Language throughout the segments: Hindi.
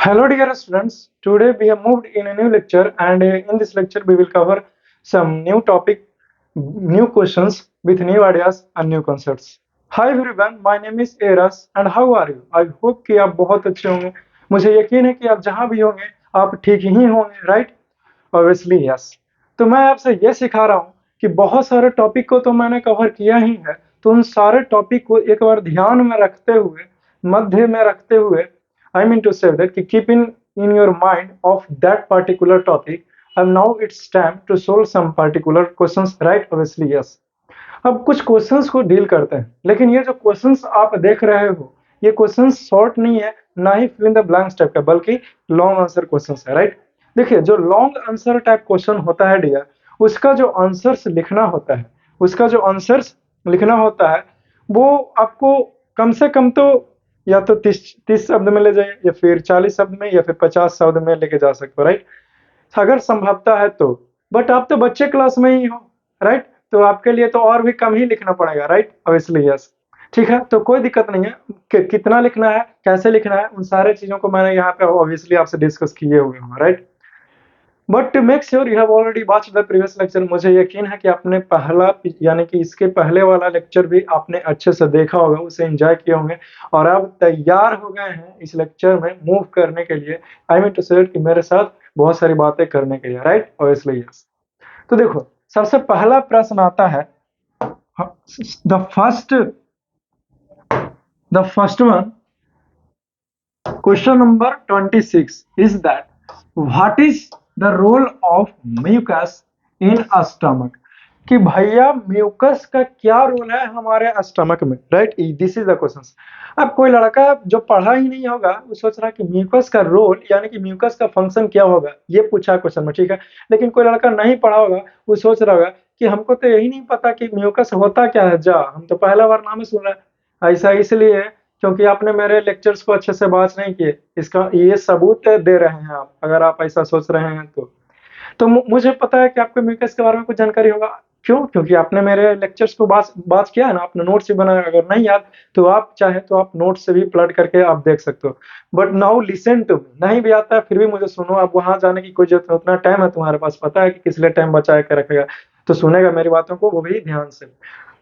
Hello dear students, today we have moved in a new lecture and in this lecture we will cover some new topic, new questions with new ideas and new concepts. Hi everyone, my name is Eras and how are you? I hope कि आप बहुत अच्छे होंगे। मुझे यकीन है कि आप जहाँ भी होंगे आप ठीक ही होंगे, राइट? Obviously yes. तो मैं आपसे ये सिखा रहा हूँ कि बहुत सारे टॉपिक को तो मैंने कवर किया ही है, तो उन सारे टॉपिक को एक बार ध्यान में रखते हुए, मध्य में रखते हुए, I mean to say that keep in your mind of that particular topic, and now it's time to solve some particular questions, right? Obviously yes. अब कुछ क्वेश्चंस को डील करते हैं, लेकिन ये जो क्वेश्चंस आप देख रहे हो, ये क्वेश्चंस शॉर्ट नहीं है, ना ही fill in the blanks type का, बल्कि लॉन्ग आंसर क्वेश्चंस है, राइट? देखिए, जो लॉन्ग आंसर टाइप क्वेश्चन होता है डियर, उसका जो आंसर्स लिखना होता है, उसका जो आंसर्स लिखना होता है, वो आपको कम से कम तो या तो 30 शब्द में ले जाइए, या फिर 40 शब्द में, या फिर 50 शब्द में लेके जा सकते हो, राइट? अगर संभवता है तो। बट आप तो बच्चे क्लास में ही हो, राइट? तो आपके लिए तो और भी कम ही लिखना पड़ेगा, राइट? Obviously yes. ठीक है, तो कोई दिक्कत नहीं है कि कितना लिखना है, कैसे लिखना है, उन सारे चीजों को मैंने यहाँ पे ऑब्वियसली आपसे डिस्कस किए हुए हैं, right? But to make sure you have already watched the previous lecture, मुझे यकीन है कि आपने पहला यानी कि इसके पहले वाला लेक्चर भी आपने अच्छे से देखा होगा, उसे एंजॉय किए होंगे और अब तैयार हो गए हैं इस लेक्चर में मूव करने के लिए। आई मीन टू से कि मेरे साथ बहुत सारी बातें करने के लिए, राइट? Obviously yes. तो देखो, सबसे पहला प्रश्न आता है, the first one, question number 26 is that what is the role of mucus in stomach? कि भैया म्यूकस का क्या रोल है हमारे स्टमक में, right? This is the question. अब कोई लड़का जो पढ़ा ही नहीं होगा वो सोच रहा है कि म्यूकस का रोल यानी कि म्यूकस का फंक्शन क्या होगा, ये पूछा क्वेश्चन में, ठीक है? लेकिन कोई लड़का नहीं पढ़ा होगा, वो सोच रहा होगा कि हमको तो यही नहीं पता कि म्यूकस होता क्या है, जा हम तो पहला बार नाम ही सुन रहे हैं। ऐसा इसलिए क्योंकि आपने मेरे लेक्चर्स को अच्छे से वॉच नहीं किए, इसका ये सबूत दे रहे हैं आप, अगर आप ऐसा सोच रहे हैं तो मुझे पता है कि आपको म्यूकस के बारे में कुछ जानकारी होगा। क्यों? क्योंकि आपने मेरे लेक्चर्स को बात किया है ना, आपने नोट्स भी बनाया। अगर नहीं याद तो आप चाहे तो आप नोट्स से भी प्लट करके आप देख सकते हो। But now listen to me, नहीं भी आता है फिर भी मुझे सुनो। आप वहां जाने की कोई जरूरत नहीं, उतना टाइम है तुम्हारे पास, पता है कि किस लिए टाइम बचा के रखेगा, तो सुनेगा मेरी बातों को वो भी ध्यान से।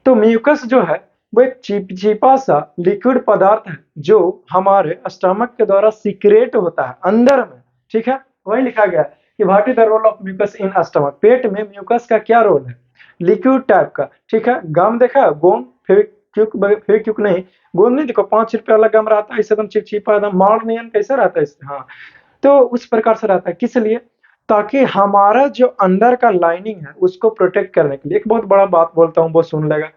तो म्यूकस जो है वो एक चिपचिपा सा लिक्विड पदार्थ है जो हमारे स्टमक के द्वारा सीक्रेट होता है अंदर में, ठीक है? वही लिखा गया है कि what is the role of mucus in stomach? पेट में म्यूकस का क्या रोल है? लिक्विड टाइप का, ठीक है? गम देखा, गोंद, फेविक्विक नहीं, गोंद नहीं, देखो 5 रुपये वाला गम रहता है, इसे एकदम चिपचिपा, एकदम मार नहीं कैसा रहता है इससे, हाँ। तो उस प्रकार से रहता है, किस लिए? ताकि हमारा जो अंदर का लाइनिंग है उसको प्रोटेक्ट करने के लिए। एक बहुत बड़ा बात बोलता हूँ, वो सुन लेगा।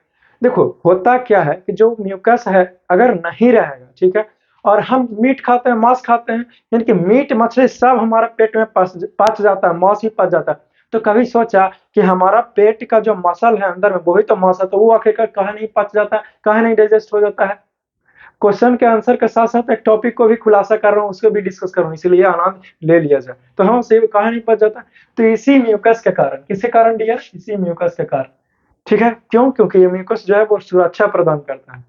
देखो, होता क्या है कि जो म्यूकस है अगर नहीं रहेगा, ठीक है, और हम मीट खाते हैं, मांस खाते हैं, यानी कि मीट मछली सब हमारा पेट में पच जाता है, मांस भी पच जाता है। तो कभी सोचा कि हमारा पेट का जो मसल है अंदर में, वही तो मांस है, तो वो आखिरकार कहा नहीं पच जाता है, कहा नहीं डाइजेस्ट हो जाता है? क्वेश्चन के आंसर के साथ साथ एक टॉपिक को भी खुलासा कर रहा हूँ, उसको भी डिस्कस कर रहा हूँ, इसीलिए आनंद ले लिया जाए। तो हाँ, सही कहा नहीं पच जाता। तो इसी म्यूकस के कारण, किसके कारण डियर? इसी म्यूकस के कारण, ठीक है? क्यों? क्योंकि ये म्यूकस जो है वो सुरक्षा प्रदान करता है,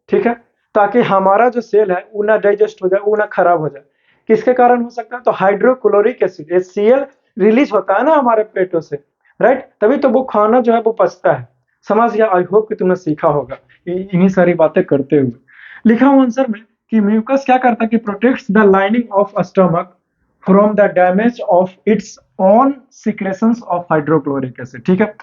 ठीक है, ताकि हमारा जो सेल है वो ना डाइजेस्ट हो जाए, वो ना खराब हो जाए। किसके कारण हो सकता है? तो हाइड्रोक्लोरिक एसिड HCl रिलीज होता है ना हमारे पेटों से, राइट? तभी तो वो खाना जो है वो पचता है। समझ गया? आई होप कि तुमने सीखा होगा इन्हीं सारी बातें करते हुए। लिखा हूं आंसर में कि म्यूकस क्या करता है कि protects the lining of stomach from the damage of its on secretions of hydrochloric acid, ठीक है?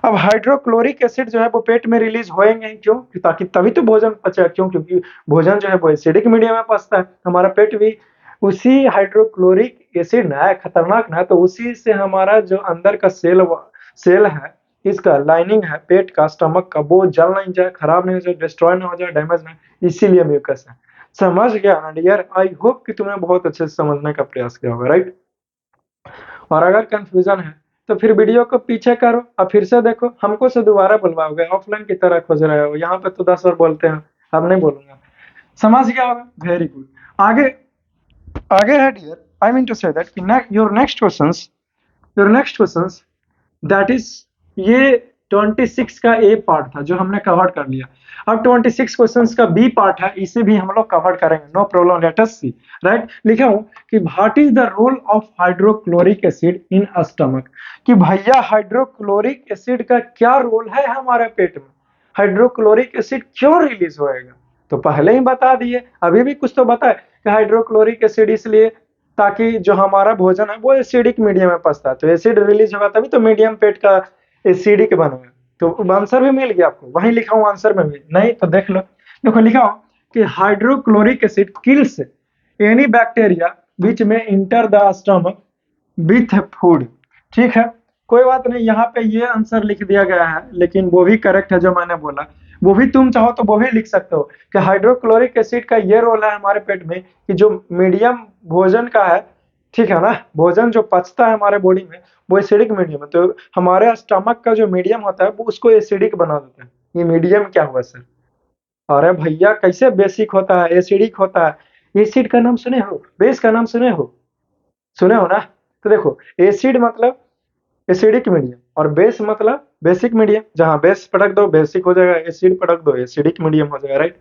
अब हाइड्रोक्लोरिक एसिड जो है वो पेट में रिलीज होएंगे, क्यों? ताकि तभी तो भोजन पचे। क्यों? क्योंकि भोजन जो है वो एसिडिक मीडियम में पचता है, हमारा पेट भी उसी हाइड्रोक्लोरिक एसिड ना है, खतरनाक ना है, तो उसी से हमारा जो अंदर का सेल है, इसका लाइनिंग है पेट का, स्टमक का, वो जल नहीं जाए, खराब नहीं हो जाए, डिस्ट्रॉय ना हो जाए, डैमेज ना, इसीलिए म्यूकस है। समझ गया ना डियर? आई होप कि तुमने बहुत अच्छे से समझने का प्रयास किया होगा, राइट? और अगर कंफ्यूजन है तो फिर वीडियो को पीछे करो और फिर से देखो, हमको से दोबारा बुलवाओगे, ऑफलाइन की तरह खोज रहे हो, यहाँ पे तो 10 बार बोलते हैं, अब नहीं बोलूंगा। समझ गया होगा? Very good. आगे आगे है dear, I mean to say that कि your next questions that is, ये 26 का ए पार्ट था जो हमने कवर कर लिया। अब 26 क्वेश्चंस का बी पार्ट है, इसे भी हम लोग कवर करेंगे, no problem, let us see. Right, लिखा हूं कि what is the role of hydrochloric acid in stomach, कि भैया हाइड्रोक्लोरिक एसिड का क्या रोल है हमारे पेट में, हाइड्रोक्लोरिक एसिड क्यों रिलीज होएगा, तो पहले ही बता दिए, अभी भी कुछ तो बताए कि हाइड्रोक्लोरिक एसिड इसलिए ताकि जो हमारा भोजन है वो एसिडिक मीडियम में पचता है, तो एसिड रिलीज होगा तभी तो मीडियम पेट का एसिडिक बनेगा। तो आंसर भी मिल गया आपको, वहीं लिखा हूं आंसर में भी, नहीं तो देख लो, देखो लिखा हूं कि hydrochloric acid kills any bacteria which may enter the stomach with food. ठीक है, कोई बात नहीं, यहाँ पे ये आंसर लिख दिया गया है, लेकिन वो भी करेक्ट है जो मैंने बोला, वो भी तुम चाहो तो वो भी लिख सकते हो कि हाइड्रोक्लोरिक एसिड का ये रोल है हमारे पेट में कि जो मीडियम भोजन का है, ठीक है ना, भोजन जो पचता है हमारे बॉडी में वो एसिडिक मीडियम है, तो हमारे स्टमक का जो मीडियम होता है वो उसको एसिडिक बना देता है। ये मीडियम क्या हुआ सर? अरे भैया कैसे बेसिक होता है, एसिडिक होता है। एसिड का नाम सुने हो, बेस का नाम सुने हो, सुने हो ना? तो देखो, एसिड मतलब एसिडिक मीडियम और बेस मतलब बेसिक मीडियम, जहां बेस पटक दो बेसिक हो जाएगा, एसिड पटक दो एसिडिक मीडियम हो जाएगा। राइट,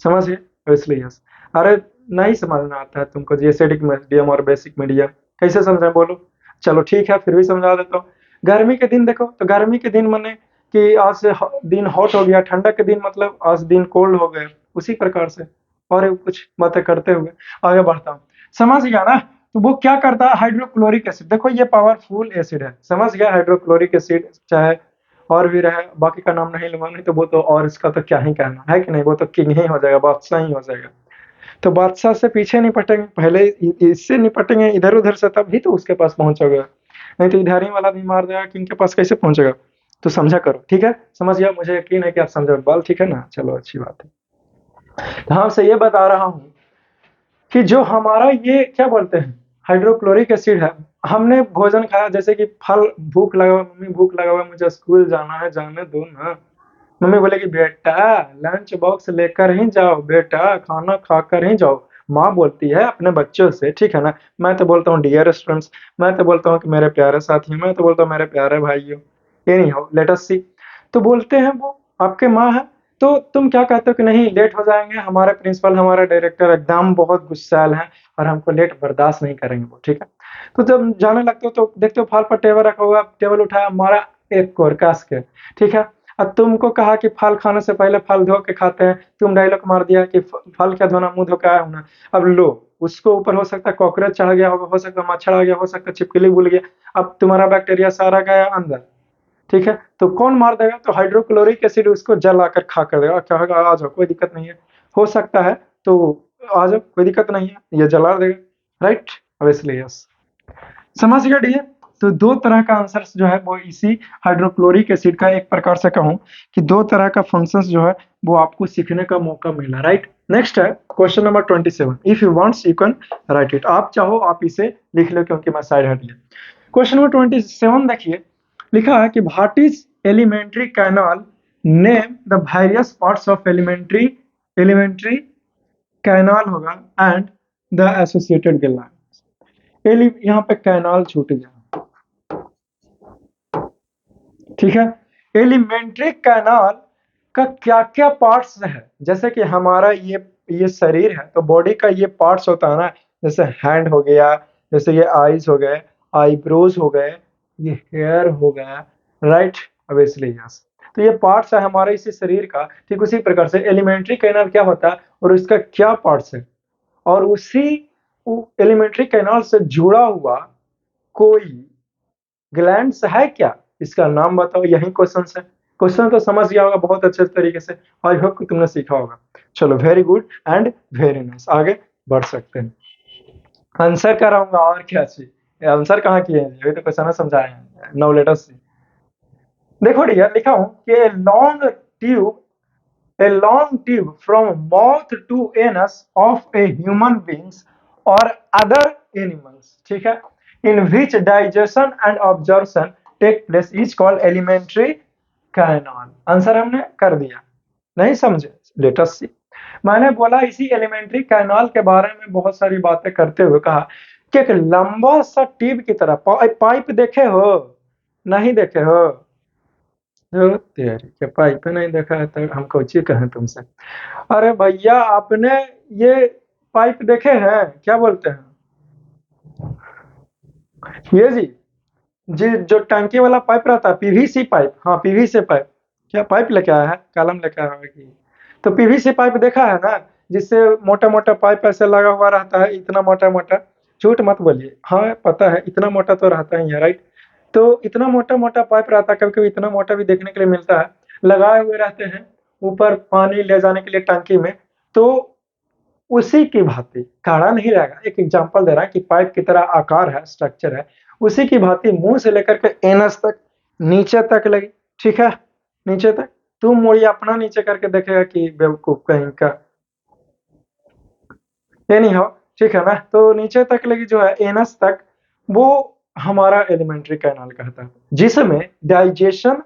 समझ गए? तो इसलिए यस। अरे नहीं समझ में आता है तुमको जी एसिडिक मीडियम और बेसिक मीडियम कैसे समझे बोलो? चलो ठीक है, फिर भी समझा देता हूँ। गर्मी के दिन देखो, तो गर्मी के दिन माने कि आज से दिन हॉट हो गया, ठंडक के दिन मतलब आज दिन कोल्ड हो गए, उसी प्रकार से और कुछ बातें करते हुए आगे बढ़ता हूँ। समझ गया ना? तो वो क्या करता है, हाइड्रोक्लोरिक एसिड, देखो ये पावरफुल एसिड है, समझ गया? हाइड्रोक्लोरिक एसिड चाहे और भी रहे, बाकी का नाम नहीं लूंगा, नहीं तो वो तो और इसका तो क्या ही कहना है कि नहीं, वो तो किंग ही हो जाएगा, बादशाह ही हो जाएगा। तो बादशाह से पीछे निपटेंगे, पहले इससे निपटेंगे इधर उधर से, तभी तो उसके पास पहुंचोगे, नहीं तो इधर ही वाला भी मार देगा, किंग के पास कैसे पहुंचेगा? तो समझा करो, ठीक है? समझ गया, मुझे यकीन है कि आप समझो बाल, ठीक है ना? चलो अच्छी बात है। तो हाँ से ये बता रहा हूँ कि जो हमारा ये क्या बोलते हैं हाइड्रोक्लोरिक एसिड है, हमने भोजन खाया, जैसे कि फल, भूख लगा हुआ, मम्मी भूख लगा हुआ मुझे स्कूल जाना है, जाने दो ना, मम्मी बोलेगी बेटा लंच बॉक्स लेकर ही जाओ, बेटा खाना खाकर ही जाओ, माँ बोलती है अपने बच्चों से, ठीक है ना? मैं तो बोलता हूँ डियर स्टूडेंट्स, मैं तो बोलता हूँ कि मेरे प्यारे साथियों, मैं तो बोलता हूँ मेरे प्यारे भाइयों, ये नहीं हो लेट अस सी, तो बोलते हैं वो आपके माँ है, तो तुम क्या कहते हो कि नहीं लेट हो जाएंगे, हमारे प्रिंसिपल हमारे डायरेक्टर एकदम बहुत गुस्सैल हैं और हमको लेट बर्दाश्त नहीं करेंगे वो, ठीक है? तो जब जाने लगते हो तो देखते हो फल पर टेबल रखा हुआ, टेबल उठाया, मारा एक कोर कस के, ठीक है? अब तुमको कहा कि फल खाने से पहले फल धो के खाते हैं, तुम डायलॉग मार दिया कि फल क्या धोना, मुंह धो के आया हूं ना। अब लो, उसको ऊपर हो सकता है कॉकरोच चढ़ गया होगा, हो सकता है मच्छर आ गया, हो सकता है छिपकली भूल गया, अब तुम्हारा बैक्टीरिया सारा गया अंदर, ठीक है? तो कौन मार देगा? तो हाइड्रोक्लोरिक एसिड उसको जलाकर खा कर देगा, क्या होगा, आ जाओ कोई दिक्कत नहीं है, हो सकता है तो आ जाओ कोई दिक्कत नहीं है, ये जला देगा। राइट, अब इसलिए यस, समझ गया डी? तो दो तरह का आंसर जो है वो इसी हाइड्रोक्लोरिक एसिड का, एक प्रकार से कहूं कि दो तरह का फंक्शंस जो है वो आपको सीखने का मौका मिला। राइट, नेक्स्ट है question number 27, if you wants you can write it, आप चाहो आप इसे लिख लो क्योंकि मैं साइड हट गया। क्वेश्चन नंबर 27 देखिए, लिखा है कि what is alimentary canal, name the various parts of alimentary canal होगा एंड द एसोसिएटेड गलैंड। यहाँ पे कैनाल छूट गया, ठीक है? एलिमेंट्री कैनाल का क्या क्या पार्ट्स है, जैसे कि हमारा ये शरीर है तो बॉडी का ये पार्ट्स होता है ना, जैसे हैंड हो गया, जैसे ये आईज हो गए, आईब्रोज हो गए, ये हेयर हो गया। राइट, अब इसलिए यस, तो ये पार्ट्स है हमारे इसी शरीर का, ठीक उसी प्रकार से एलिमेंट्री कैनाल क्या होता है और उसका क्या पार्ट्स है, और उसी एलिमेंट्री कैनाल से जुड़ा हुआ कोई ग्लैंड्स है क्या, इसका नाम बताओ, यही क्वेश्चन है। क्वेश्चन तो समझ गया होगा बहुत अच्छे तरीके से, आई होप कि तुमने सीखा होगा। चलो very good and very nice, आगे बढ़ सकते हैं। आंसर कराऊंगा और क्या चाहिए, आंसर कहाँ किए हैं, ये तो क्वेश्चन समझाए हैं, नाउ लेट अस सी। देखो डियर, लिखा हूं कि a long tube from mouth to anus of a human beings or other animals, ठीक है, in which digestion and absorption take place is called alimentary canal। Answer हमने कर दिया, नहीं समझे? लेट अस सी। मैंने बोला इसी एलिमेंट्री कैनाल के बारे में बहुत सारी बातें करते हुए कहा कि एक लंबा सा ट्यूब की तरह, पाइप देखे हो? नहीं देखे हो? जो तेरी क्या पाइप नहीं देखा है तो हम कोची कहें तुमसे। अरे भैया आपने ये पाइप देखे हैं, क्या बोलते हैं ये जी, जी जो टंकी वाला पाइप रहता है, पीवीसी पाइप, हाँ पीवीसी पाइप। क्या पाइप लेके आया है, कलम लेके आया है कि? तो पीवीसी पाइप देखा है ना, जिससे मोटा मोटा पाइप ऐसे लगा हुआ रहता है, इतना मोटा मोटा। झूठ मत बोलिए, हाँ पता है इतना मोटा तो रहता ही है, राइट। तो इतना मोटा मोटा पाइप रहता है, कभी कभी इतना मोटा भी देखने के लिए मिलता है, लगाए हुए रहते हैं ऊपर पानी ले जाने के लिए टंकी में। तो उसी की भांति खड़ा नहीं रहेगा, एक एग्जांपल दे रहा है कि पाइप की तरह आकार है, स्ट्रक्चर है, उसी की भांति मुंह से लेकर के एनस तक, नीचे तक लगी। ठीक है, नीचे तक। तुम मोड़ी अपना नीचे करके देखेगा कि बेवकूफ कहीं का। ये नहीं हो, ठीक है ना। तो नीचे तक लगी जो है एनस तक, वो हमारा एलिमेंट्री कैनाल कहता है, जिसमें डाइजेशन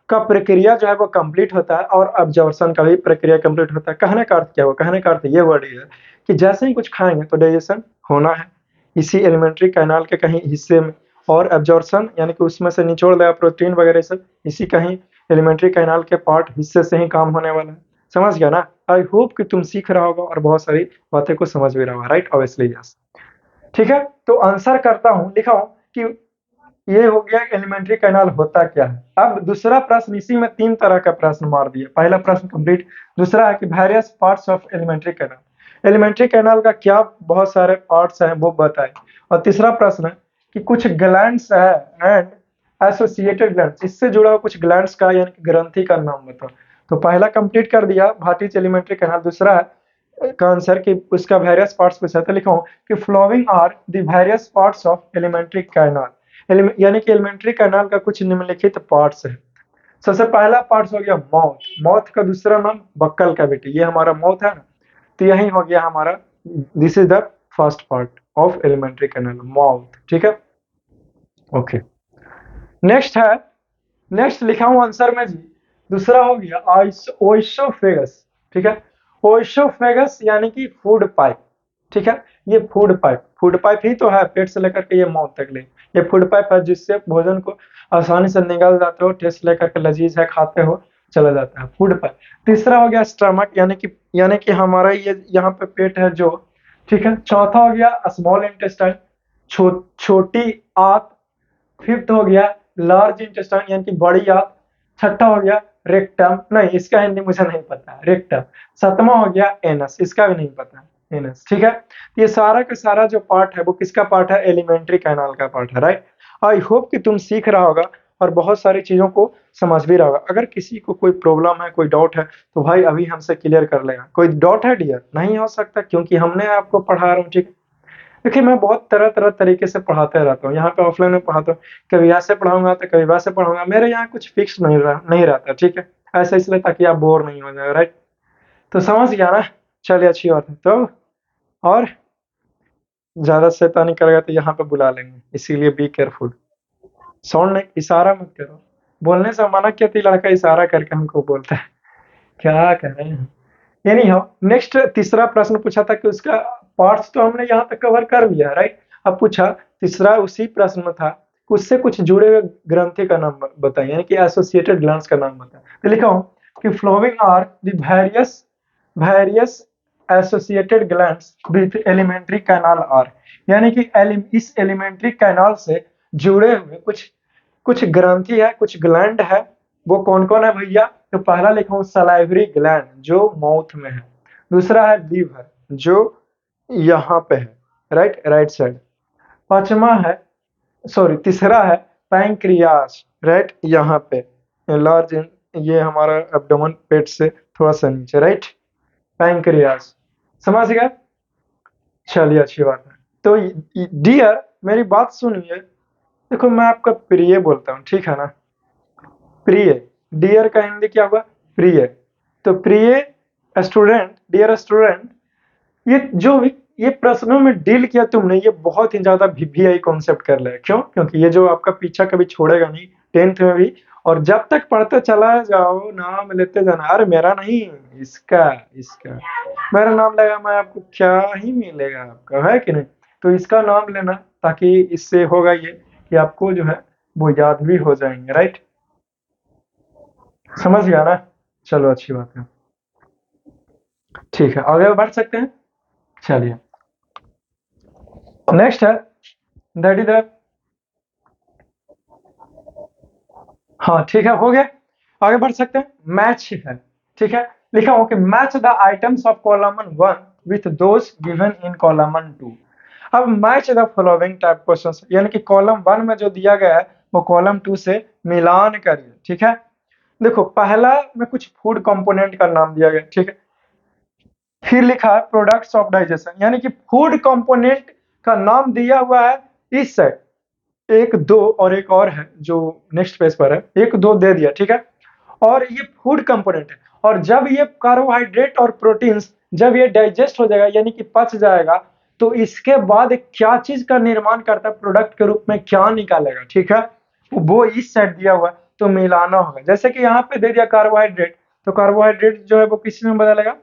का प्रक्रिया जो है वो कंप्लीट होता है और अब्जॉर्प्शन का भी प्रक्रिया कंप्लीट होता है। कहने का अर्थ क्या हुआ, कहने का अर्थ ये वर्ड है कि जैसे ही कुछ खाएंगे तो डाइजेशन होना है इसी एलिमेंट्री कैनाल के कहीं हिस्से में, और एब्जॉर्प्शन यानी कि उसमें से निचोड़ दिया प्रोटीन वगैरह सब इसी कहीं एलिमेंट्री कैनाल के पार्ट हिस्से से ही काम होने वाला है। समझ गया ना। आई होप कि तुम सीख रहा होगा और बहुत सारी बातें को समझ भी रहा होगा, राइट, ऑब्वियसली यस। ठीक है, तो आंसर करता हूं, लिखा हूं कि ये हो गया एलिमेंट्री कैनाल होता क्या है। अब दूसरा प्रश्न, इसी में तीन तरह का प्रश्न मार दिया, पहला प्रश्न कंप्लीट। दूसरा है कि various parts of alimentary canal, alimentary canal का क्या बहुत सारे पार्ट्स हैं वो बताए। और तीसरा प्रश्न है कि कुछ ग्लैंड्स है एंड एसोसिएटेड ग्लैंड्स, इससे जुड़ा हुआ कुछ ग्लैंड्स का यानी कि ग्रंथि का नाम बताओ। तो पहला कंप्लीट कर दिया भाटीज एलिमेंट्री कैनाल। दूसरा है का आंसर कि उसका वेरियस पार्ट्स पूछा, तो लिखा हूं कि following are the various parts of alimentary canal, यानी कि एलिमेंट्री कैनाल का कुछ निम्नलिखित पार्ट्स है। सबसे पहला पार्ट्स हो गया माउथ, माउथ का दूसरा नाम बक्कल कैविटी, ये हमारा माउथ है ना, तो यही हो गया हमारा, this is the first part of alimentary canal, mouth. ठीक है, ओके। नेक्स्ट है, नेक्स्ट लिखा हूं आंसर में जी, दूसरा हो गया ओइसोफेगस। ठीक है, ओइसोफेगस यानी कि फूड पाइप। ठीक है, ये फूड पाइप ही तो है, पेट से लेकर के ये माउथ तक ले, ये फूड पाइप है जिससे भोजन को आसानी से निगल जाते हो, टेस्ट लेकर के लजीज है, खाते हो, चला जाता है, फूड पाइप। तीसरा हो गया स्टमक, यानी कि हमारा ये यहाँ पे पेट है जो। ठीक है, चौथा हो गया स्मॉल इंटेस्टाइन, छोटी आंत। फिफ्थ हो गया लार्ज इंटेस्टाइन यानी कि बड़ी आंत। छठा हो गया रेक्टम, नहीं इसका हिंदी मुझे नहीं पता, रेक्टम। सातवां हो गया एनस, इसका भी नहीं पता, एनस। ठीक है, ये सारा का सारा जो पार्ट है वो किसका पार्ट है, एलिमेंट्री कैनाल का पार्ट है, राइट। आई होप कि तुम सीख रहा होगा और बहुत सारी चीजों को समझ भी रहा होगा। अगर किसी को कोई प्रॉब्लम है, कोई डाउट है, तो भाई अभी हमसे क्लियर कर लेगा। कोई डाउट है डियर, नहीं हो सकता क्योंकि हमने आपको पढ़ा रहा हूँ। ठीक है, देखिए मैं बहुत तरह तरह तरीके से पढ़ाते रहता हूँ, यहाँ पे ऑफलाइन में पढ़ाता हूँ, कभी ऐसे पढ़ाऊंगा तो कभी वैसे पढ़ाऊंगा, मेरे यहाँ कुछ फिक्स नहीं रहता। ठीक है, ऐसा इसलिए ताकि आप बोर नहीं हो जाए, राइट। तो समझ गया ना, चलिए अच्छी बात है। तो और ज्यादा शैतानी करेगा तो यहाँ पे बुला लेंगे, इसीलिए बी केयरफुल। साउंड नहीं, इशारा मत करो, बोलने से मना किया तो लड़का इशारा करके हमको बोलता है, क्या करें। एनी हाउ, नेक्स्ट तीसरा प्रश्न पूछा था कि उसका पार्ट्स तो हमने यहाँ तक कवर कर लिया, राइट। अब पूछा तीसरा उसी प्रश्न में था, उससे कुछ जुड़े हुए ग्रंथि का नाम बताइए, यानी कि एसोसिएटेड ग्लैंड्स का नाम बताएं। तो लिखा हूं कि following are the various various associated glands with alimentary canal are, यानी कि इस एलिमेंट्री कैनाल से जुड़े हुए कुछ कुछ ग्रंथि है, कुछ ग्लैंड है। वो कौन कौन है भैया, तो पहला लिखा हूं सलाइवरी ग्लैंड जो माउथ में है। दूसरा है लीवर जो यहाँ पे है, राइट, राइट साइड। पांचवा है, सॉरी तीसरा है पैंक्रियास, राइट, यहाँ पे लार्ज, ये हमारा एब्डोमेन पेट से थोड़ा सा नीचे, राइट, पैंक्रियास। समझ गए, चलिए अच्छी बात है। तो डियर मेरी बात सुनिए, देखो मैं आपका प्रिय बोलता हूँ, ठीक है ना, प्रिय। डियर का हिंदी क्या होगा, प्रिय। तो प्रिय स्टूडेंट, डियर स्टूडेंट, ये जो भी ये प्रश्नों में डील किया तुमने, ये बहुत ही ज्यादा वीवीआई कॉन्सेप्ट कर लिया। क्यों, क्योंकि ये जो आपका पीछा कभी छोड़ेगा नहीं, टेंथ में भी। और जब तक पढ़ते चला जाओ, नाम लेते जाना, अरे मेरा नहीं, इसका इसका मेरा नाम लेगा मैं, आपको क्या ही मिलेगा, आपका है कि नहीं। तो इसका नाम लेना, ताकि इससे होगा ये कि आपको जो है वो याद भी हो जाएंगे, राइट। समझ गया ना? चलो अच्छी बात है। ठीक है, आगे बढ़ सकते हैं। चलिए, नेक्स्ट है, दैट इज द, हाँ ठीक है, हो गया। आगे बढ़ सकते हैं। मैच है, ठीक है। लिखा हो कि match the items of column 1 with those given in column 2। अब match the following type questions, यानी कि कॉलम 1 में जो दिया गया है वो कॉलम 2 से मिलान करिए, ठीक है। देखो, पहला में कुछ फूड कंपोनेंट का नाम दिया गया, ठीक है। फिर लिखा है प्रोडक्ट्स ऑफ डाइजेशन, यानी कि फूड कंपोनेंट का नाम दिया हुआ है इस साइड। एक दो और एक और है जो नेक्स्ट पेज पर है, एक दो दे दिया, ठीक है। और ये फूड कंपोनेंट है, और जब ये कार्बोहाइड्रेट और प्रोटीन्स जब ये डाइजेस्ट हो जाएगा यानी कि पच जाएगा, तो इसके बाद क्या चीज का निर्माण करता है प्रोडक्ट के रूप में, क्या निकालेगा, ठीक है। वो इस साइड दिया हुआ है, तो मिलाना होगा। जैसे कि यहाँ पे दे दिया कार्बोहाइड्रेट, तो कार्बोहाइड्रेट जो है वो किस में बदलेगा,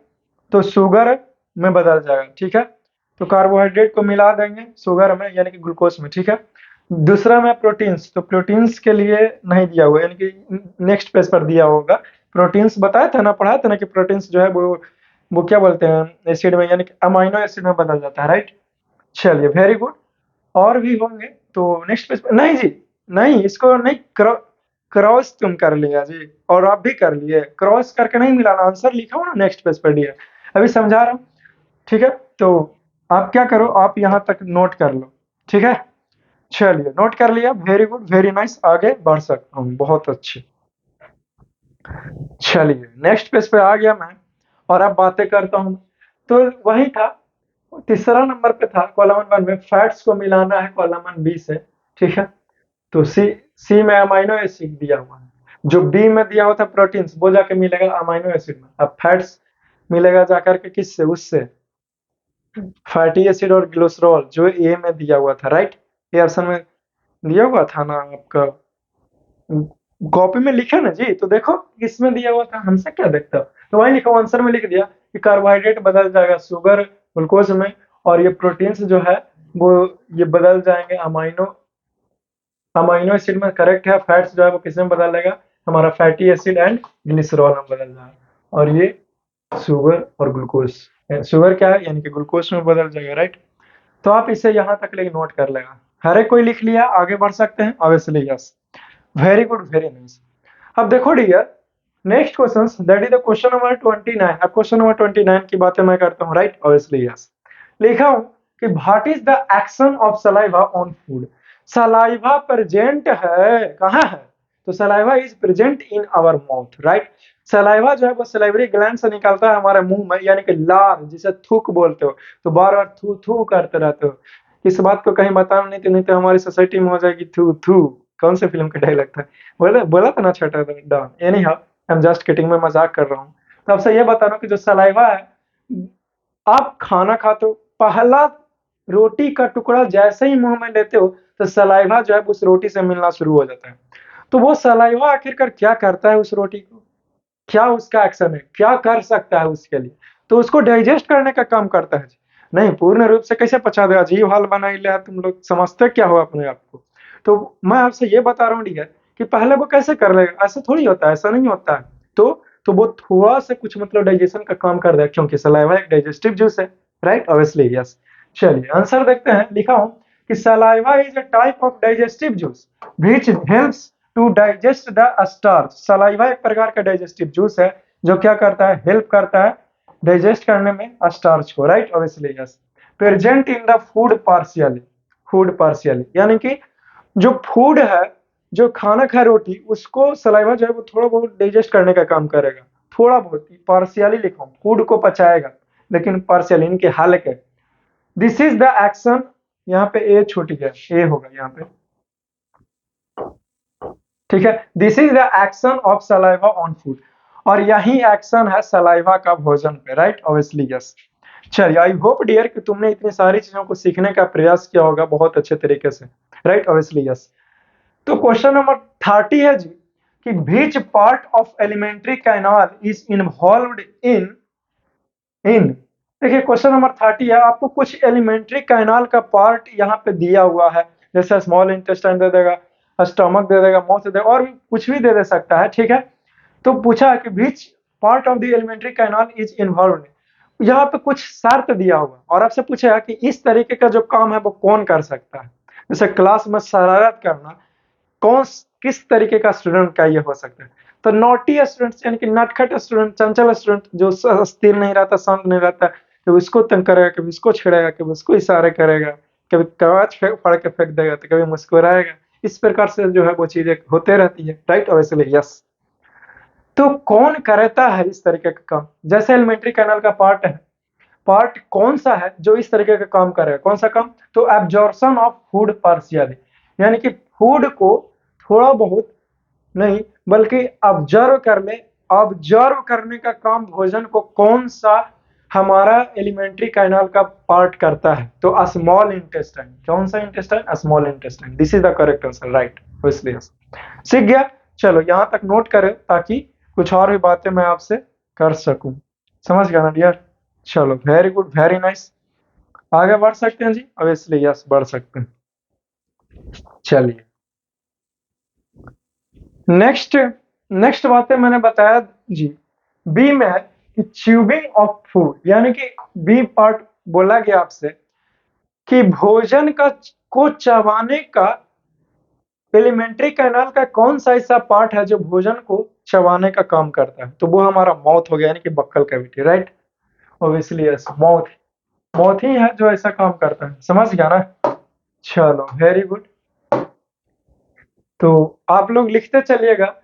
तो शुगर में बदल जाएगा, ठीक है। तो कार्बोहाइड्रेट को मिला देंगे शुगर में यानी कि ग्लूकोज में, ठीक है। दूसरा में प्रोटीन्स, तो प्रोटीन्स के लिए नहीं दिया हुआ, यानी कि नेक्स्ट पेज पर दिया होगा। प्रोटीन्स बताया था ना, पढ़ाया था ना कि प्रोटीन्स जो है वो क्या बोलते हैं एसिड में, यानी कि अमाइनो एसिड में बदल जाता है, राइट। चलिए, वेरी गुड। और भी होंगे तो नेक्स्ट पेज पर, नहीं जी, नहीं इसको नहीं, क्रॉस तुम कर लिया जी, और आप भी कर लिए, क्रॉस करके नहीं मिलाना, आंसर लिखा हो ना नेक्स्ट पेज पर दिया, अभी समझा रहा हूँ, ठीक है। तो आप क्या करो, आप यहाँ तक नोट कर लो, ठीक है। चलिए, नोट कर लिया, वेरी गुड, वेरी नाइस, आगे बढ़ सकता हूँ, बहुत अच्छे। चलिए, नेक्स्ट पेज पे आ गया मैं, और अब बातें करता हूँ। तो वही था, तीसरा नंबर पे था कॉलम 1 में फैट्स को मिलाना है कॉलम बी से, ठीक है। तो सी, सी में अमाइनो एसिड दिया हुआ है, जो बी में दिया हुआ था प्रोटीन्स, वो जाके मिलेगा अमाइनो एसिड में। अब फैट्स मिलेगा जाकर के किससे, उससे फैटी एसिड और ग्लिसरॉल जो ए में दिया हुआ था, राइट। ये ऑप्शन में दिया हुआ था ना आपका, कॉपी में लिखा ना जी, तो देखो किसमें दिया हुआ था, हमसे क्या देखता। तो वही लिखा, आंसर में लिख दिया कि कार्बोहाइड्रेट बदल जाएगा शुगर ग्लूकोज में, और ये प्रोटीन्स जो है वो ये बदल जाएंगे अमाइनो अमाइनो एसिड में, करेक्ट है। फैट्स जो है वो किस में बदलेगा, हमारा फैटी एसिड एंड ग्लिसरॉल में बदल जाएगा, और ये शुगर और ग्लूकोज, शुगर क्या है यानी कि ग्लूकोज में बदल जाएगा, राइट। तो आप इसे यहाँ तक लेके नोट कर लेगा। हर एक कोई लिख लिया, आगे बढ़ सकते हैं, obviously yes, very good, very nice. अब देखो dear, next question that is the question number 29। अब क्वेश्चन नंबर 29 की बातें मैं करता हूँ, राइट, ऑब्वियसली यस। लिखा हूं कि what is the action of saliva on food. Saliva present है, कहाँ है, तो saliva is present in our mouth, right. Saliva जो है वो सलाइवरी ग्लैंड से निकलता है हमारे मुंह में, यानी कि लार, जिसे थूक बोलते हो, तो बार बार थू थू करते रहते हो। इस बात को कहीं बताना नहीं तो हमारी सोसाइटी में हो जाएगी थू थू। कौन से फिल्म का डायलॉग था, बोला बोला था ना छोटा don, anyhow I am just kidding, में मजाक कर रहा हूँ। तो आपसे ये बता रहा हूँ कि जो सलाइवा है, आप खाना खाते हो, पहला रोटी का टुकड़ा जैसे ही मुंह में लेते हो, तो सलाइवा जो है उस रोटी से मिलना शुरू हो जाता है। तो वो सलाइवा आखिरकार क्या करता है उस रोटी को, क्या उसका एक्शन है, क्या कर सकता है उसके लिए, तो उसको डाइजेस्ट करने का काम करता है। नहीं, पूर्ण रूप से कैसे पचा दे, अजीब हाल बना ही लिया, तुम लोग समझते क्या हो अपने आप को। तो मैं आपसे ये बता रहा हूँ डियर, कि पहले वो कैसे कर लेगा, ऐसा थोड़ी होता है, ऐसा नहीं होता है। तो वो थोड़ा सा कुछ मतलब डाइजेशन का काम कर देगा, क्योंकि सलाइवा एक डाइजेस्टिव जूस है, राइट, ऑब्वियसली यस। चलिए, आंसर देखते हैं। लिखा हूं कि saliva is a type of digestive juice which helps to digest the starch. Saliva एक प्रकार का डाइजेस्टिव जूस है जो क्या करता है, हेल्प करता है डाइजेस्ट करने में स्टार्च को, right, obviously yes. Present in the food partially, food partially यानी कि जो फूड है, जो खाना खाए रोटी, उसको सलाइवा जो है वो थोड़ा बहुत डाइजेस्ट करने का काम करेगा, थोड़ा बहुत, पार्शियली लिखो, फूड को पचाएगा लेकिन पार्शियली, इनके हल्के। दिस इज द एक्शन, यहाँ पे ए छूट गया, ए होगा यहाँ पे, ठीक है। This is the action of saliva on food, और यही एक्शन है सलाइवा का भोजन पे, राइट, ऑब्वियसली यस। चलिए, आई होप डियर कि तुमने इतनी सारी चीजों को सीखने का प्रयास किया होगा बहुत अच्छे तरीके से, राइट, ऑब्वियसली यस। तो क्वेश्चन नंबर 30 है जी, कि which part of alimentary canal is involved in in देखिए, क्वेश्चन नंबर 30 है, आपको कुछ एलिमेंट्री कैनाल का पार्ट यहाँ पे दिया हुआ है, जैसे स्मॉल इंटेस्टाइन दे देगा, स्टमक दे देगा, माउथ दे देगा, और भी कुछ भी दे सकता है, ठीक है। तो पूछा कि which part of the elementary canal is involve, यहाँ पे कुछ शर्त दिया होगा और आपसे पूछेगा कि इस तरीके का जो काम है वो कौन कर सकता है। जैसे क्लास में शरारत करना, कौन किस तरीके का स्टूडेंट का ये हो सकता है। तो नॉटी स्टूडेंट यानी कि नटखट स्टूडेंट, चंचल स्टूडेंट, जो स्थिर नहीं रहता, शांत नहीं रहता, कभी उसको तंग करेगा, कभी उसको छेड़ेगा, कभी उसको इशारे करेगा, कभी कागज फाड़ के फेंक देगा, तो कभी मुस्कुराएगा। इस प्रकार से जो है वो चीजें होते रहती है, राइट। और इसलिए यस, तो कौन करता है इस तरीके का काम? जैसे एलिमेंट्री कैनाल का पार्ट है, पार्ट कौन सा है जो इस तरीके का काम करेगा? कौन सा काम? तो एब्जॉर्प्शन ऑफ फूड पार्शियली, यानी कि फूड को थोड़ा बहुत नहीं बल्कि ऑब्जर्व कर ले, ऑब्जर्व करने का काम भोजन को कौन सा हमारा एलिमेंट्री कैनाल का पार्ट करता है? तो स्मॉल इंटेस्टाइन। कौन सा intestine? Small intestine. This is the correct answer, right. इसलिए सीख गया। चलो यहां तक नोट करें ताकि कुछ और भी बातें मैं आपसे कर सकूं। समझ गया ना डियर? चलो वेरी गुड, वेरी नाइस। आगे बढ़ सकते हैं जी? अब इसलिए यस, बढ़ सकते हैं। चलिए नेक्स्ट, नेक्स्ट बातें मैंने बताया जी, बी में है कि च्यूबिंग ऑफ फूड, यानी कि बी पार्ट बोला गया आपसे कि भोजन का को चबाने का एलिमेंट्री कैनाल का कौन सा ऐसा पार्ट है जो भोजन को चबाने का काम करता है? तो वो हमारा माउथ हो गया, यानी कि buccal cavity, right. Obviously yes, mouth, mouth ही है जो ऐसा काम करता है। समझ गया ना? चलो वेरी गुड। तो आप लोग लिखते चलिएगा।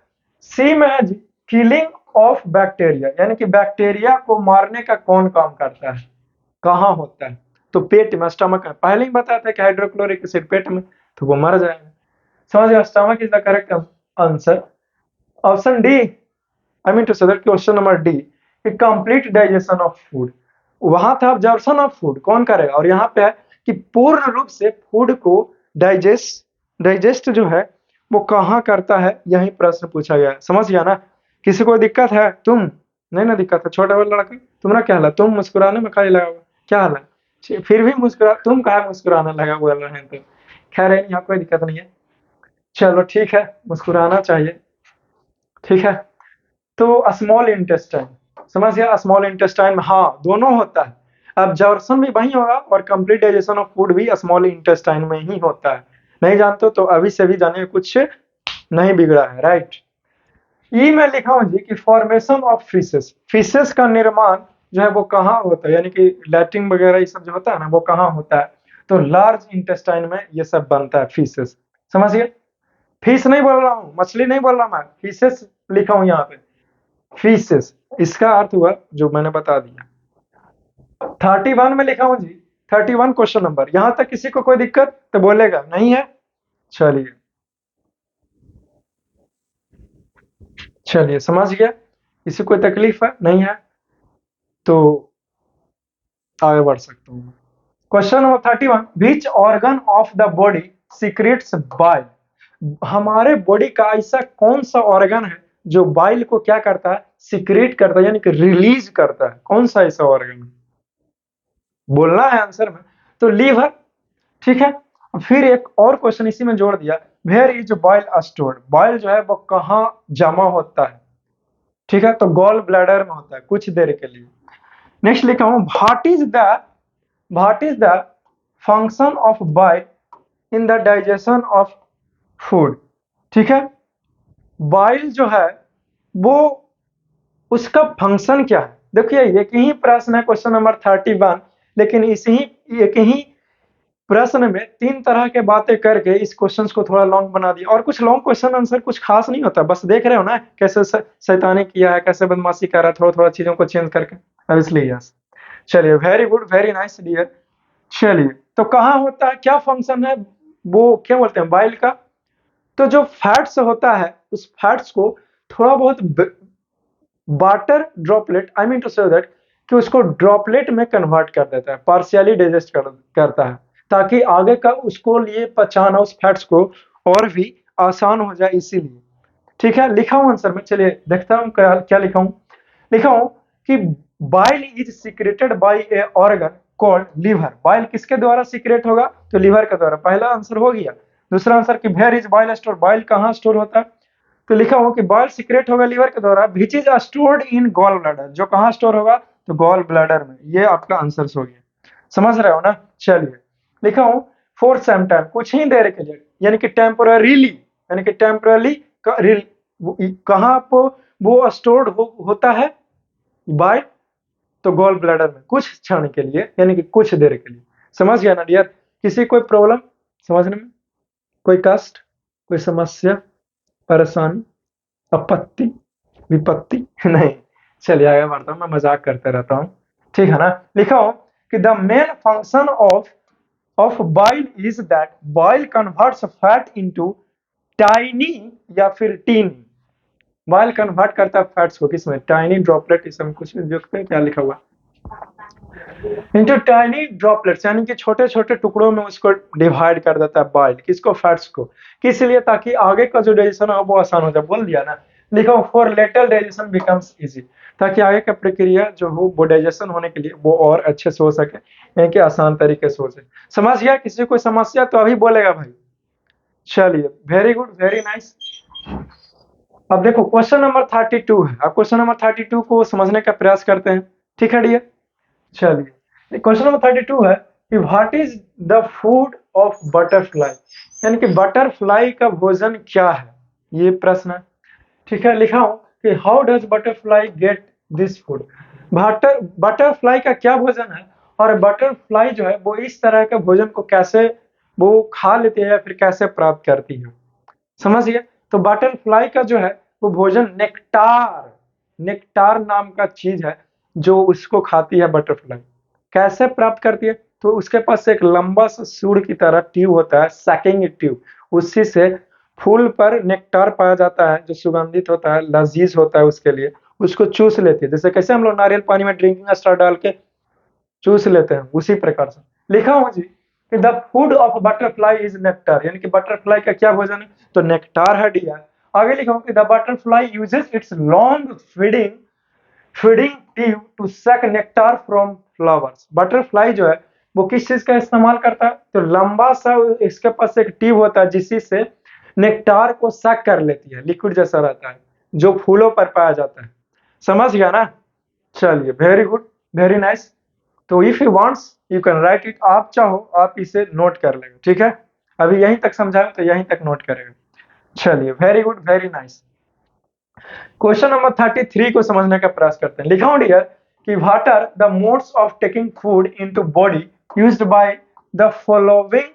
सी में है जी, किलिंग ऑफ बैक्टीरिया, यानी कि बैक्टीरिया को मारने का कौन काम करता है? कहाँ होता है? तो पेट में, स्टमक में। पहले ही बताया था कि हाइड्रोक्लोरिक एसिड पेट में, तो वो मर जाएगा। समझ गया? Stomach is the correct answer. Option D, I mean to say that question number D, complete digestion of food. वहां था ऑब्जर्वेशन ऑफ फूड, कौन करेगा? और यहाँ पे है कि पूर्ण रूप से फूड को डाइजेस्ट जो है वो कहाँ करता है, यही प्रश्न पूछा गया है। समझ गया ना? किसी को दिक्कत है? तुम नहीं ना दिक्कत है, छोटा वाला लड़का, तुम्हारा क्या हाल है? तुम मुस्कुराने में खाली लगा हुआ, क्या हाल है? फिर भी मुस्कुरा, तुम कहा मुस्कुराने लगा बोल रहे हैं? तो खैर है, यहाँ कोई दिक्कत नहीं है। चलो ठीक है, मुस्कुराना चाहिए, ठीक है। तो स्मॉल इंटेस्टाइन, समझ गया? स्मॉल इंटेस्टाइन में हाँ दोनों होता है, अब्जॉर्प्शन भी वही होगा और कंप्लीट डाइजेशन ऑफ फूड भी स्मॉल इंटेस्टाइन में ही होता है। नहीं जानते हो तो अभी से भी जाने कुछ नहीं बिगड़ा है, राइट। ई में लिखा हूं जी कि फॉर्मेशन ऑफ फिशेस, फिशेस का निर्माण जो है वो कहाँ होता है, यानी कि लैट्रिन वगैरह ये सब जो होता है ना वो कहाँ होता है? तो लार्ज इंटेस्टाइन में ये सब बनता है, फिशेस। समझिए, फिश नहीं बोल रहा हूँ, मछली नहीं बोल रहा मैं, फिशेस लिखा हूं यहाँ पे, फिशेस। इसका अर्थ हुआ जो मैंने बता दिया। 31 में लिखा हूं जी, 31 क्वेश्चन नंबर। यहां तक किसी को कोई दिक्कत तो बोलेगा, नहीं है? चलिए चलिए, समझ गया? किसी कोई तकलीफ है? नहीं है तो आगे बढ़ सकता हूँ। Question number 31, which organ of the body secrets bile, हमारे बॉडी का ऐसा कौन सा ऑर्गन है जो बाइल को क्या करता है? सीक्रेट करता है, यानी कि रिलीज करता है। कौन सा ऐसा ऑर्गन है? बोलना है आंसर में। तो लीवर, ठीक है। फिर एक और क्वेश्चन इसी में जोड़ दिया, where is bile stored, bile जो है वो कहाँ जमा होता है? ठीक है, तो गॉल ब्लैडर में होता है कुछ देर के लिए। नेक्स्ट लिखा हूं, what is the function of bile in the digestion of food. ठीक है, बाइल जो है वो, उसका फंक्शन क्या है? देखिए एक ही प्रश्न है क्वेश्चन नंबर 31, लेकिन इसी एक ही प्रश्न में तीन तरह के बातें करके इस क्वेश्चन को थोड़ा लॉन्ग बना दिया। और कुछ लॉन्ग क्वेश्चन आंसर कुछ खास नहीं होता, बस देख रहे हो ना कैसे शैतानी किया है, कैसे बदमाशी कर रहा है, थोड़ा थोड़ा चीजों को चेंज करके। अब इसलिए यस, चलिए very good, very nice dear. चलिए, तो कहाँ होता है, क्या फंक्शन है, वो क्या बोलते हैं बाइल का? तो जो फैट्स होता है उस फैट्स को थोड़ा बहुत water droplet, I mean to say that कि उसको ड्रॉपलेट में कन्वर्ट कर देता है, पार्शियली डाइजेस्ट करता है, ताकि आगे का उसको लिए पचाना उस फैट्स को और भी आसान हो जाए, इसीलिए। ठीक है, लिखा हूं आंसर में, चलिए देखता हूं क्या क्या लिखा हूं। लिखा हूं कि bile is secreted by a organ called liver. Bile किसके द्वारा सीक्रेट होगा? तो लीवर के द्वारा। पहला आंसर हो गया। दूसरा आंसर कि where is bile store, bile कहाँ स्टोर होता है? तो लिखा हो कि बाइल सीक्रेट होगा लीवर के द्वारा, which is stored in gall bladder, जो कहाँ स्टोर होगा, तो गॉल ब्लैडर में। ये आपका आंसर हो गया, समझ रहे हो ना। चलिए लिखा हूं फॉर सम टाइम, कुछ ही देर के लिए, यानी कि टेम्पोररीली, यानी कि टेम्पोरली कहाँ पर वो स्टोर्ड होता है बाय, तो गॉल ब्लैडर में कुछ क्षण के लिए, यानी कि कुछ देर के लिए। समझ गया ना डियर। किसी कोई प्रॉब्लम समझने में, कोई कष्ट, कोई समस्या, परेशानी, आपत्ति, विपत्ति नहीं। चलिए आगे बढ़ता हूँ, मैं मजाक करते रहता हूँ, ठीक है ना। लिखा हो कि the main function of bile is that bile converts fat into tiny या फिर टीनी। बाइल कन्वर्ट करता है फैट्स को किसमें, टाइनी ड्रॉपलेट, इसमें कुछ देखते हैं क्या लिखा हुआ, इंटू टाइनी ड्रॉपलेट्स, यानी कि छोटे छोटे टुकड़ों में उसको डिवाइड कर देता है बाइल, किसको, फैट्स को। किस लिए, ताकि आगे का जो डाइजेशन है वो आसान हो जाए, बोल दिया ना। लिखा हो for later digestion becomes easy, ताकि आगे का प्रक्रिया जो हो वो डाइजेशन होने के लिए वो और अच्छे से हो सके, यानी कि आसान तरीके से हो सके। समझ गया, किसी को समस्या तो अभी बोलेगा भाई। चलिए वेरी गुड, वेरी नाइस। अब देखो क्वेश्चन नंबर 32 है, अब क्वेश्चन नंबर 32 को समझने का प्रयास करते हैं, ठीक है डियर। चलिए क्वेश्चन नंबर 32 है कि what is the food of butterfly, यानी कि बटरफ्लाई का भोजन क्या है, ये प्रश्न है, ठीक है। लिखा हूं कि how does butterfly get this food, butterfly का क्या भोजन है, और बटरफ्लाई जो है वो इस तरह के भोजन को कैसे वो खा लेती है या फिर कैसे प्राप्त करती है, समझ गए। तो बटरफ्लाई का जो है वो भोजन नेक्टार, नेक्टार नाम का चीज है जो उसको खाती है बटरफ्लाई। कैसे प्राप्त करती है, तो उसके पास एक लंबा सा सूंड की तरह ट्यूब होता है, सैकिंग ट्यूब, उसी से फूल पर नेक्टार पाया जाता है जो सुगंधित होता है, लजीज होता है उसके लिए, उसको चूस लेती है। जैसे कैसे हम लोग नारियल पानी में ड्रिंकिंग स्टार डाल के चूस लेते हैं, उसी प्रकार से। लिखा हूं जी कि the food of butterfly is nectar, यानी कि बटरफ्लाई का क्या भोजन है, तो नेक्टार है डियर। आगे लिखा हूं कि the butterfly uses its long feeding feeding tube to suck nectar from flowers. Butterfly जो है वो किस चीज का इस्तेमाल करता है, तो लंबा सा इसके पास एक ट्यूब होता है जिसी से नेक्टार को सक कर लेती है, लिक्विड जैसा रहता है जो फूलों पर पाया जाता है। समझ गया ना। चलिए वेरी गुड, वेरी नाइस। तो if you wants you can write it, आप चाहो आप इसे नोट कर लेंगे, ठीक है। अभी यहीं तक समझाया तो यहीं तक नोट करेगा। चलिए very good, very nice. Question number 33 को समझने का प्रयास करते हैं। लिखा हूं डियर कि what are the modes of taking food into body used by the following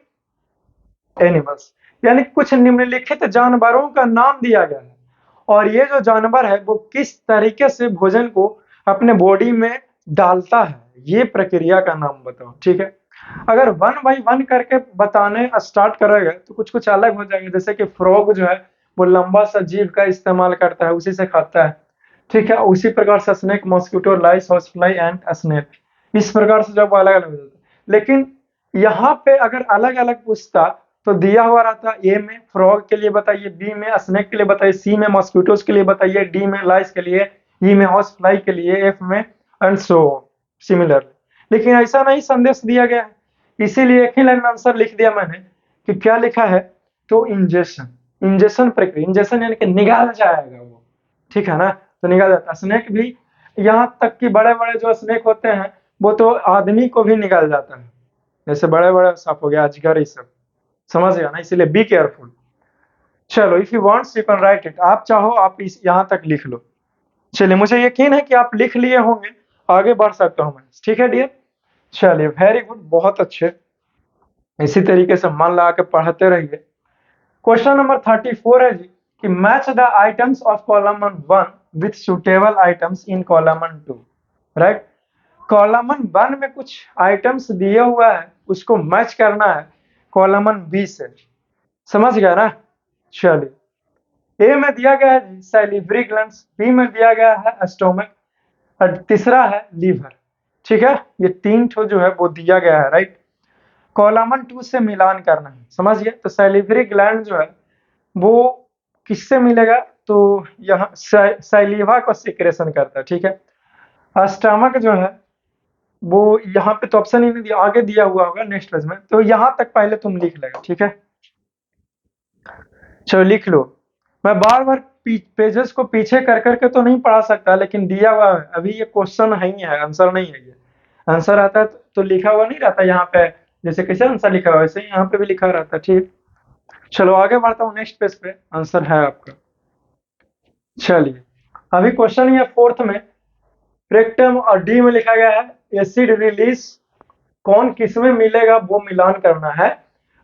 animals, यानी कुछ निम्नलिखित जानवरों का नाम दिया गया है, और ये जो जानवर है वो किस तरीके से भोजन को अपने बॉडी में डालता है, ये प्रक्रिया का नाम बताओ, ठीक है। अगर वन बाई वन करके बताने स्टार्ट करेगा तो कुछ कुछ अलग हो जाएंगे, जैसे कि फ्रॉग जो है वो लंबा सा जीभ का इस्तेमाल करता है, उसी से खाता है, ठीक है। उसी प्रकार से snake, mosquito, lice, horsefly and snake, इस प्रकार से जब अलग अलग हो जाता है। लेकिन यहाँ पे अगर अलग अलग पूछता तो दिया हुआ रहता, ए में फ्रॉग के लिए बताइए, बी में स्नेक के लिए बताइए, सी में मॉस्किटोज के लिए बताइए, डी में लाइस के लिए, ई में हॉर्स फ्लाई के लिए, एफ में एंड सो सिमिलर। लेकिन ऐसा नहीं संदेश दिया गया है, इसीलिए एक ही लाइन में आंसर लिख दिया मैंने कि क्या लिखा है, तो इंजेक्शन, इंजेक्शन प्रक्रिया, इंजेक्शन यानी कि निकाल जाएगा वो, ठीक है ना। तो निकाल जाता है स्नेक भी, यहाँ तक कि बड़े बड़े जो स्नेक होते हैं वो तो आदमी को भी निकाल जाता है, जैसे बड़े बड़े सांप हो गया, अजगर, ये सब, समझ गया ना, इसीलिए बी केयरफुल। चलो if you wants you can write it, आप चाहो आप इस यहाँ तक लिख लो। चलिए मुझे यकीन है कि आप लिख लिए होंगे, आगे बढ़ सकता हूँ मैं, ठीक है डियर। चलिए वेरी गुड, बहुत अच्छे, इसी तरीके से मन लगा के पढ़ते रहिए। क्वेश्चन नंबर 34 है जी कि match the items of column 1 with suitable items in column 2, right. Column 1 में कुछ आइटम्स दिया हुआ है, उसको मैच करना है कॉलम बी से, समझ गया ना। चलिए ए में दिया गया है सैलिवरी ग्लैंड्स, बी में दिया गया है स्टोमक, और तीसरा है लीवर, ठीक है। ये तीन ठो जो है वो दिया गया है, राइट। कॉलम 2 से मिलान करना है, समझ गए। तो सैलिवरी ग्लैंड जो है वो किससे मिलेगा, तो यहाँ सैलिवा को सिक्रेशन करता है, ठीक है। स्टमक जो है वो यहाँ पे तो ऑप्शन ही नहीं दिया, आगे दिया हुआ होगा नेक्स्ट पेज में, तो यहाँ तक पहले तुम लिख लेगा, ठीक है। चलो लिख लो, मैं बार बार पेजेस को पीछे कर करके तो नहीं पढ़ा सकता, लेकिन दिया हुआ है, अभी ये क्वेश्चन है ही है, आंसर नहीं है ये। आंसर आता है तो लिखा हुआ नहीं रहता यहाँ पे, जैसे कैसे आंसर लिखा हुआ है वैसे ही यहाँ पे भी लिखा रहता है। ठीक, चलो आगे बढ़ता हूँ, नेक्स्ट पेज पे आंसर है आपका। चलिए अभी क्वेश्चन ये फोर्थ में, रेक्टम और डी में लिखा गया है एसिड रिलीज कौन किस में मिलेगा वो मिलान करना है।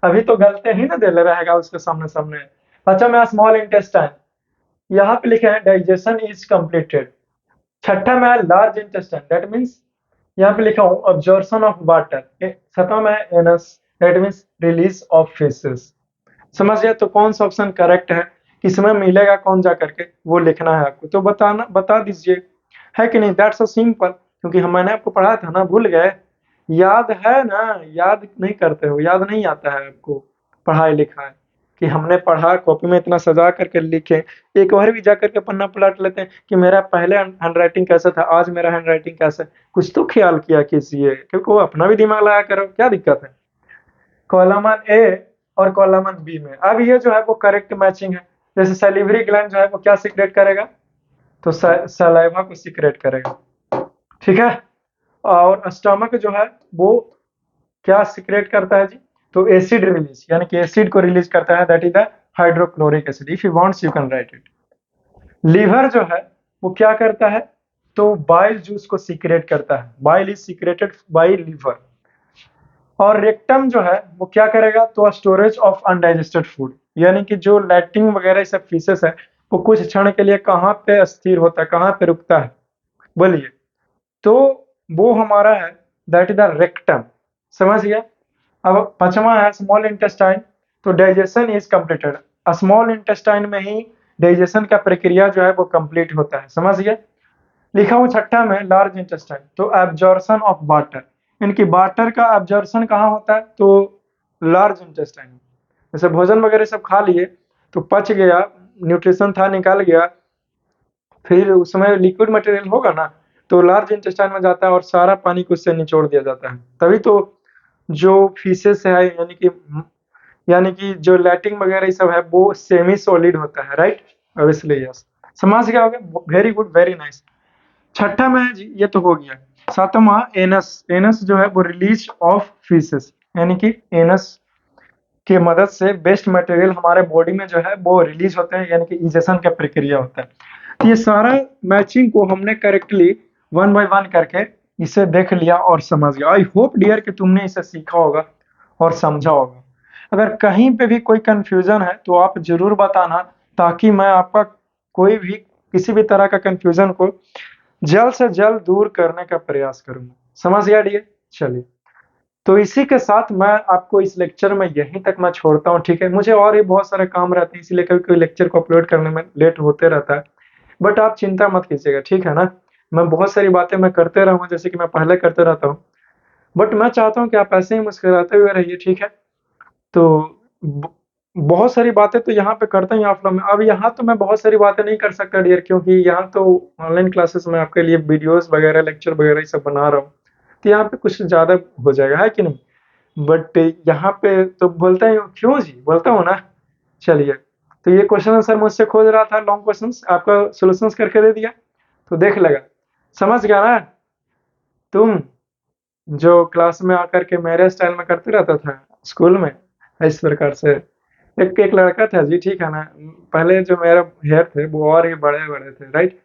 अभी तो गलते ही ना दे ले रहेगा उसके सामने सामने। अच्छा में स्मॉल इंटेस्टाइन, यहाँ पे लिखे हैं डाइजेशन इज कंप्लीटेड। छठा में है लार्ज इंटेस्टाइन, दैट मीन्स यहाँ पे लिखा हूँ ऑब्जॉर्प्शन ऑफ वाटर। सातवां में है anus, that means release of faces. समझ गया, तो कौन सा ऑप्शन करेक्ट है, किसमें मिलेगा कौन जा करके वो लिखना है आपको, तो बता दीजिए, है कि नहीं। दैट्स सो सिंपल, क्योंकि मैंने आपको पढ़ाया था ना, भूल गए, याद है ना, याद नहीं करते हो, याद नहीं आता है आपको पढ़ाई लिखाई कि हमने पढ़ा, कॉपी में इतना सजा करके लिखे। एक बार भी जा करके पन्ना पलट लेते हैं कि मेरा पहले हैंड राइटिंग कैसा था, आज मेरा हैंड राइटिंग कैसा है, कुछ तो ख्याल किया कीजिए, क्योंकि वो अपना भी दिमाग लगाया करो, क्या दिक्कत है। कॉलमन ए और कॉलमन बी में अब ये जो है वो करेक्ट मैचिंग है। जैसे सैलिवरी ग्लैंड जो है वो क्या सीक्रेट करेगा, तो सलाइवा को सीक्रेट करेगा, ठीक है। और स्टमक जो है वो क्या सीक्रेट करता है जी, तो एसिड रिलीज, यानी कि एसिड को रिलीज करता है, that is the hydrochloric acid. If you wants you can write it. Liver जो है वो क्या करता है, तो बाइल जूस को सीक्रेट करता है, bile is secreted by liver. और रेक्टम जो है वो क्या करेगा, तो स्टोरेज ऑफ अनडाइजेस्टेड फूड, यानी कि जो लैट्रिन वगैरह सब फीसेस है वो कुछ क्षण के लिए कहाँ पे स्थिर होता है, कहाँ पे रुकता है, बोलिए, तो वो हमारा है दैट इज द रेक्टम। समझ गया। अब पांचवा है स्मॉल इंटेस्टाइन, तो digestion is completed, small intestine में ही डाइजेशन का प्रक्रिया जो है वो कंप्लीट होता है। समझ गया। लिखा हूँ छठा में लार्ज इंटेस्टाइन, तो एब्जॉर्प्शन ऑफ वाटर, इनकी वाटर का एब्जॉर्प्शन कहाँ होता है, तो लार्ज इंटेस्टाइन। जैसे भोजन वगैरह सब खा लिए तो पच गया, न्यूट्रिशन था निकाल गया, फिर उसमें लिक्विड मटेरियल होगा ना, तो लार्ज इंटेस्टाइन में जाता है और सारा पानी को उससे निचोड़ दिया जाता है। तभी तो जो फीसेस है, यानी कि जो लैटिंग वगैरह ये सब है वो सेमी सॉलिड होता है, राइट। ऑब्वियसली यस, समझ गया होगा, वेरी गुड, वेरी नाइस। छठा में है जी, ये तो हो गया। सातवां एनस, एनस जो है वो रिलीज ऑफ फीसेस, यानी कि एनस की मदद से वेस्ट मटेरियल हमारे बॉडी में जो है वो रिलीज होते हैं, यानी कि इजेशन का प्रक्रिया होता है। तो ये सारा मैचिंग को हमने करेक्टली वन बाय वन करके इसे देख लिया और समझ गया। आई होप डियर कि तुमने इसे सीखा होगा और समझा होगा। अगर कहीं पे भी कोई कंफ्यूजन है तो आप जरूर बताना, ताकि मैं आपका कोई भी किसी भी तरह का कंफ्यूजन को जल्द से जल्द दूर करने का प्रयास करूंगा। समझ गया डियर। चलिए, तो इसी के साथ मैं आपको इस लेक्चर में यहीं तक मैं छोड़ता हूँ, ठीक है। मुझे और भी बहुत सारे काम रहते हैं, इसलिए कभी कोई लेक्चर को अपलोड करने में लेट होते रहता है, बट आप चिंता मत कीजिएगा, ठीक है ना। मैं बहुत सारी बातें मैं करते रहूँगा, जैसे कि मैं पहले करते रहता हूँ, बट मैं चाहता हूँ कि आप ऐसे ही मुस्कुराते हुए रहिए, ठीक है। तो बहुत सारी बातें तो यहाँ पे करते हैं ऑफलाइन में। अब यहाँ तो मैं बहुत सारी बातें नहीं कर सकता डियर, क्योंकि यहाँ तो ऑनलाइन क्लासेस में आपके लिए वीडियोस वगैरह लेक्चर वगैरह ये सब बना रहा हूँ, तो यहाँ पे कुछ ज़्यादा हो जाएगा, है कि नहीं। बट यहाँ पे तो बोलता ही हूँ, क्यों जी, बोलता हूँ ना। चलिए, तो ये क्वेश्चन आंसर मुझसे खोज रहा था, लॉन्ग क्वेश्चन आपका सोल्यूशन करके दे दिया, तो देख लगा, समझ गया ना। तुम जो क्लास में आकर के मेरे स्टाइल में करते रहता था स्कूल में, इस प्रकार से एक एक लड़का था जी, ठीक है ना। पहले जो मेरा हेयर थे वो और ही बड़े बड़े थे, राइट।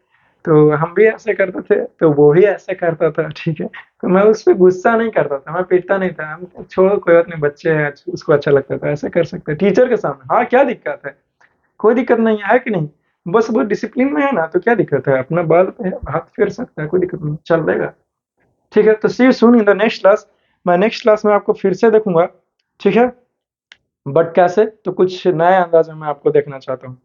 तो हम भी ऐसे करते थे, तो वो भी ऐसे करता था, ठीक है। तो मैं उस पर गुस्सा नहीं करता था, मैं पीटता नहीं था, हम छोड़ो कोई बात नहीं, बच्चे हैं, उसको अच्छा लगता था, ऐसे कर सकते हैं टीचर के सामने, हाँ क्या दिक्कत है, कोई दिक्कत नहीं है कि नहीं। बस वो डिसिप्लिन में है ना, तो क्या दिक्कत है, अपना बाल पे हाथ फेर सकता है, कोई दिक्कत नहीं, चल देगा, ठीक है। तो see you soon in the next class. मैं नेक्स्ट क्लास में आपको फिर से देखूंगा, ठीक है। बट कैसे, तो कुछ नए अंदाज में मैं आपको देखना चाहता हूँ।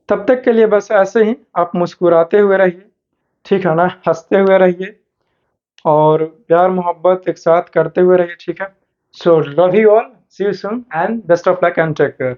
तब तक के लिए बस ऐसे ही आप मुस्कुराते हुए रहिए, ठीक है ना, हंसते हुए रहिए और प्यार मोहब्बत एक साथ करते हुए रहिए, ठीक है। So love you all, see you soon and best of luck and take care.